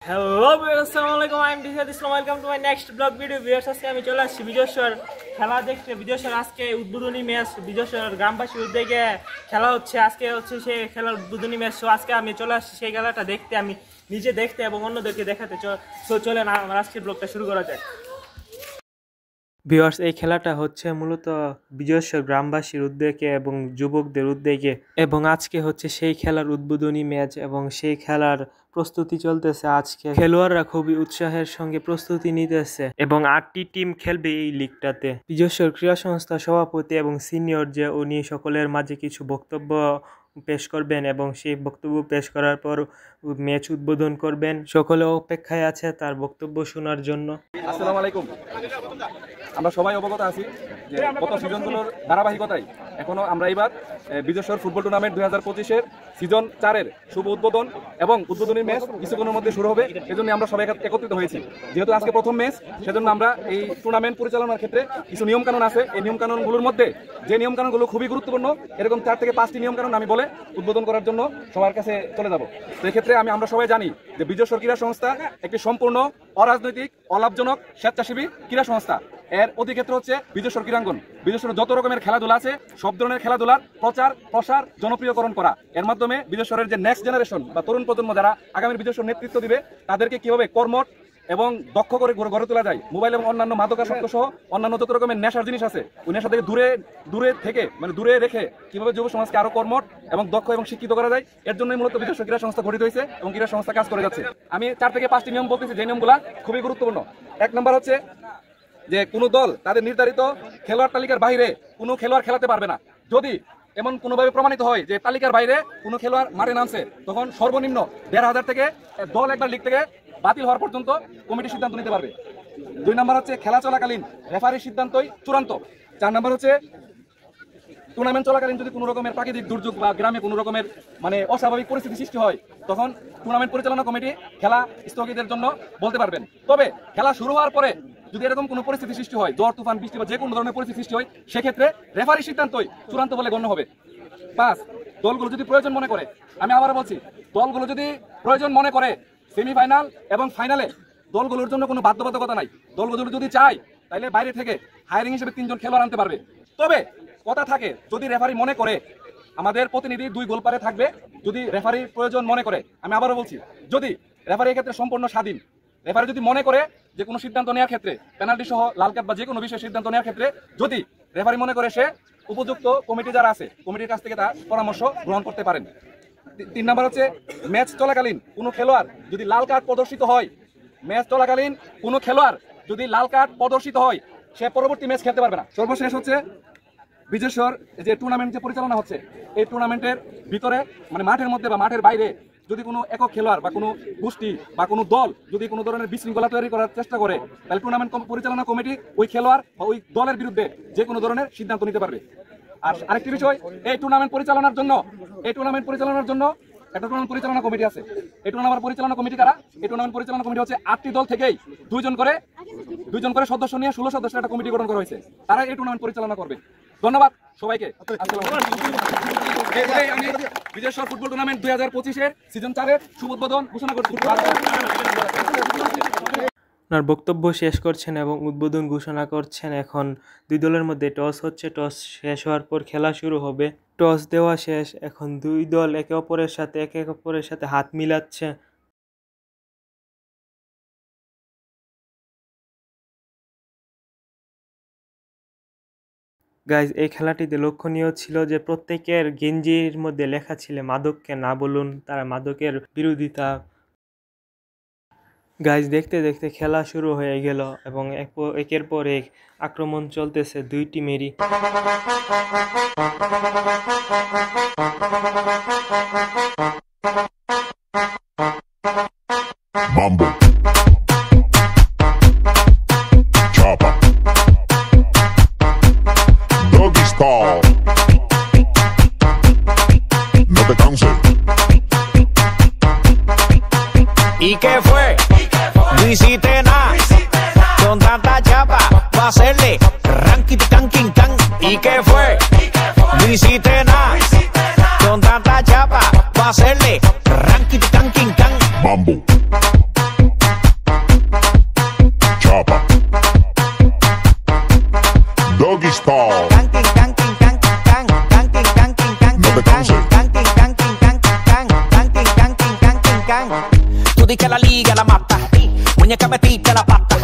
Hello আসসালামু আলাইকুম, I am Dishad Islam. Welcome to my next blog video. Viewers, আজকে আমি চলে আসছি বিজয়সর খেলা দেখতে। বিজয়সর আজকে উদ্বোধনী ম্যাচ, বিজয়সর গ্রামবাসীর উদ্যোগে খেলা হচ্ছে। আজকে হচ্ছে সেই খেলার উদ্বোধনী ম্যাচ। সো আজকে আমি চলে আসছি সেই খেলাটা দেখতে, আমি নিজে দেখতে এবং অন্যদেরকে দেখাতে। সো চলেন আমার আজকের ব্লগটা শুরু করা যায়। ভিউয়ার্স, এই খেলাটা হচ্ছে মূলত বিজয়সর গ্রামবাসীর উদ্যোগে এবং যুবকদের উদ্যোগে, এবং আজকে হচ্ছে সেই খেলার উদ্বোধনী ম্যাচ এবং সেই খেলার প্রস্তুতি চলতেছে। আজকে খেলোয়াড়রা খুবই উৎসাহের সঙ্গে প্রস্তুতি নিতেছে এবং 8টি টিম খেলবে এই লিগটাতে। বিজয়সর ক্রীড়া সংস্থা সভাপতি এবং সিনিয়র যে উনি সকলের মাঝে কিছু বক্তব্য পেশ করবেন এবং সেই বক্তব্য পেশ করার পর ম্যাচ উদ্বোধন করবেন। সকলে অপেক্ষায় আছে তার বক্তব্য শোনার জন্য। আসসালামু আলাইকুম। আমরা সবাই অবগত আছি যে গত সিজনগুলোর ধারাবাহিকতায় এখনো আমরা এবার বিজয়সর ফুটবল টুর্নামেন্ট 2025-এর সিজন 4-এর শুভ উদ্বোধন এবং উদ্বোধনী ম্যাচ কিছুক্ষণের মধ্যে শুরু হবে। এজন্য আমরা সবাই একত্রিত হয়েছি। যেহেতু আজকে প্রথম ম্যাচ, সেজন্য আমরা এই টুর্নামেন্ট পরিচালনার ক্ষেত্রে কিছু নিয়মকানুন আছে। এই নিয়মকানুনগুলোর মধ্যে যে নিয়মকানুনগুলো খুবই গুরুত্বপূর্ণ, এরকম 4 থেকে 5টি নিয়মকানুন আমি বলে উদ্বোধন করার জন্য সবার কাছে চলে যাব। তো এক্ষেত্রে আমরা সবাই জানি যে বিজয়সর ক্রীড়া সংস্থা একটি সম্পূর্ণ অরাজনৈতিক, অলাভজনক, স্বেচ্ছাসেবী ক্রীড়া সংস্থা। এর অধিক্ষেত্র হচ্ছে বিজয়সর ক্রীড়াঙ্গন। বিজয়সর যত রকমের খেলাধুলা আছে, সব ধরনের খেলাধুলার প্রচার, প্রসার, জনপ্রিয়করণ করা। এর মাধ্যমে বিজয়সরের যে নেক্সট জেনারেশন বা তরুণ প্রজন্ম যারা আগামী বিজয়সর নেতৃত্ব দিবে, তাদেরকে কিভাবে কর্মঠ এবং দক্ষ করে গড়ে তোলা যায়। মোবাইল এবং অন্যান্য মাদকাসক্ত সহ অন্যান্য যত রকমের নেশার জিনিস আছে, ওই নেশা থেকে দূরে রেখে কিভাবে যুব সমাজকে আরো কর্মঠ এবং দক্ষ এবং শিক্ষিত করা যায়, এর জন্যই মূলত বিজয়সর ক্রীড়া সংস্থা গঠিত হয়েছে এবং ক্রীড়া সংস্থা কাজ করে যাচ্ছে। আমি 4 থেকে 5টি নিয়ম বলতেছি, যে নিয়মগুলা খুবই গুরুত্বপূর্ণ। 1 নম্বর হচ্ছে যে কোনো দল তাদের নির্ধারিত খেলোয়াড় তালিকার বাইরে কোনো খেলোয়াড় খেলাতে পারবে না। যদি এমন কোনোভাবে প্রমাণিত হয় যে তালিকার বাইরে কোনো খেলোয়াড় মাঠে নামছে, তখন সর্বনিম্ন 1,500 থেকে দল একবার লিগ থেকে বাতিল হওয়ার পর্যন্ত কমিটি সিদ্ধান্ত নিতে পারবে। 2 নম্বর হচ্ছে খেলা চলাকালীন রেফারির সিদ্ধান্তই চূড়ান্ত। 4 নম্বর হচ্ছে টুর্নামেন্ট চলাকালীন যদি কোনো রকমের প্রাকৃতিক দুর্যোগ বা গ্রামে কোনো রকমের অস্বাভাবিক পরিস্থিতি সৃষ্টি হয়, তখন টুর্নামেন্ট পরিচালনা কমিটি খেলা স্থগিতের জন্য বলতে পারবেন। তবে খেলা শুরু হওয়ার পরে যদি এরকম কোনো পরিস্থিতি সৃষ্টি হয়, ঝড়, তুফান, বৃষ্টি বা যে কোনো ধরনের পরিস্থিতি সৃষ্টি হয়, সেক্ষেত্রে রেফারির সিদ্ধান্তই চূড়ান্ত বলে গণ্য হবে। 5, দলগুলো যদি প্রয়োজন মনে করে, আমি আবারও বলছি, দলগুলো যদি প্রয়োজন মনে করে সেমিফাইনাল এবং ফাইনালে দলগুলোর জন্য কোনো বাধ্যবাধকতা নাই। দলগুলো যদি চায় তাহলে বাইরে থেকে হায়ারিং হিসেবে 3 জন খেলোয়াড় আনতে পারবে। তবে কথা থাকে, যদি রেফারি মনে করে, আমাদের প্রতিনিধি 2 গোল পারে থাকবে। যদি রেফারি প্রয়োজন মনে করে, আমি আবারও বলছি, যদি রেফারি এক্ষেত্রে সম্পূর্ণ স্বাধীন, রেফারি যদি মনে করে যে কোনো সিদ্ধান্ত নেওয়ার ক্ষেত্রে, পেনাল্টি সহ লাল কার্ড বা যে কোনো বিষয়ে সিদ্ধান্ত নেওয়ার ক্ষেত্রে যদি রেফারি মনে করে, সে উপযুক্ত কমিটি যারা আছে, কমিটির কাছ থেকে তার পরামর্শ গ্রহণ করতে পারেন। 3 নম্বর হচ্ছে ম্যাচ চলাকালীন কোনো খেলোয়াড় যদি লাল কার্ড প্রদর্শিত হয়, ম্যাচ চলাকালীন কোনো খেলোয়াড় যদি লাল কার্ড প্রদর্শিত হয়, সে পরবর্তী ম্যাচ খেলতে পারবে না। সর্বশেষ হচ্ছে বিজয়সর যে টুর্নামেন্ট যে পরিচালনা হচ্ছে, এই টুর্নামেন্টের ভিতরে মাঠের মধ্যে বা মাঠের বাইরে যদি কোনো একক খেলোয়াড় বা কোনো গোষ্ঠী বা কোনো দল যদি কোনো ধরনের বিশৃঙ্খলা তৈরি করার চেষ্টা করে, তাহলে টুর্নামেন্ট পরিচালনা কমিটি ওই খেলোয়াড় বা ওই দলের বিরুদ্ধে যে কোনো ধরনের সিদ্ধান্ত নিতে পারবে। আর আরেকটি বিষয়, এই টুর্নামেন্ট পরিচালনার জন্য একটা টুর্নামেন্ট পরিচালনা কমিটি আছে। এই টুর্নামেন্ট পরিচালনা কমিটি কারা? এই টুর্নামেন্ট পরিচালনা কমিটি হচ্ছে 8টি দল থেকেই 2 জন করে সদস্য নিয়ে 16 সদস্যের একটা কমিটি গঠন করা হয়েছে। তারা এই টুর্নামেন্ট পরিচালনা করবে। ধন্যবাদ সবাইকে। আমি বিজয়সর ফুটবল টুর্নামেন্ট 2025-এর সিজন 4-এর শুভ উদ্বোধন ঘোষণা করছি। ওনার বক্তব্য শেষ করছেন এবং উদ্বোধন ঘোষণা করছেন। এখন 2 দলের মধ্যে টস হচ্ছে। টস শেষ হওয়ার পর খেলা শুরু হবে। টস দেওয়া শেষ। এখন 2 দল একে অপরের সাথে হাত মিলাচ্ছে। গাইজ, এই খেলাটিতে লক্ষণীয় ছিল যে প্রত্যেকের গেঞ্জির মধ্যে লেখা ছিল মাদককে না বলুন, তারা মাদকের বিরোধিতা। গাইজ, দেখতে দেখতে খেলা শুরু হয়ে গেল এবং একের পর এক আক্রমণ চলতেছে 2 টিমেরই। Mambo Chapa Doggy Style No te canses ¿Y qué fue? No hiciste nada con tanta chapa pa' hacerle ranking tan king tan. ¿Y qué fue? No hiciste nada con tanta chapa pa' hacerle ranking tan king tan. Mambo style. Canking, canking, canking, can. Canking, canking, canking, No te can. canses. Canking, canking, canking, can. Canking, canking, canking, can. Tú di que la liga la mata. Muñeca metiste la pata.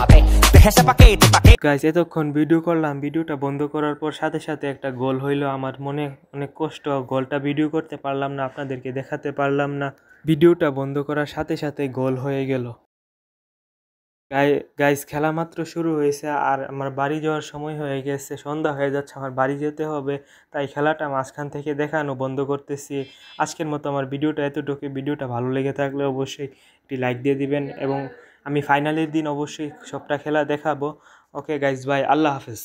Deja ese paquete, paquete. Guys এতক্ষণ video করলাম, ভিডিওটা বন্ধ করার পর সাথে সাথে একটা গোল হইলো। আমার মনে অনেক কষ্ট, গোলটা ভিডিও করতে পারলাম না, আপনাদেরকে দেখাতে পারলাম না। ভিডিওটা বন্ধ করার সাথে সাথে গোল হয়ে গেল। গাইস খেলা মাত্র শুরু হয়েছে আর আমার বাড়ি যাওয়ার সময় হয়ে গেছে, সন্ধ্যা হয়ে যাচ্ছে, আমার বাড়ি যেতে হবে। তাই খেলাটা মাঝখান থেকে দেখানো বন্ধ করতেছি। আজকের মতো আমার ভিডিওটা এতটুকু। ভিডিওটা ভালো লেগে থাকলে অবশ্যই একটি লাইক দিয়ে দিবেন এবং আমি ফাইনালের দিন অবশ্যই সবটা খেলা দেখাবো। ওকে গাইস, বাই, আল্লাহ হাফেজ।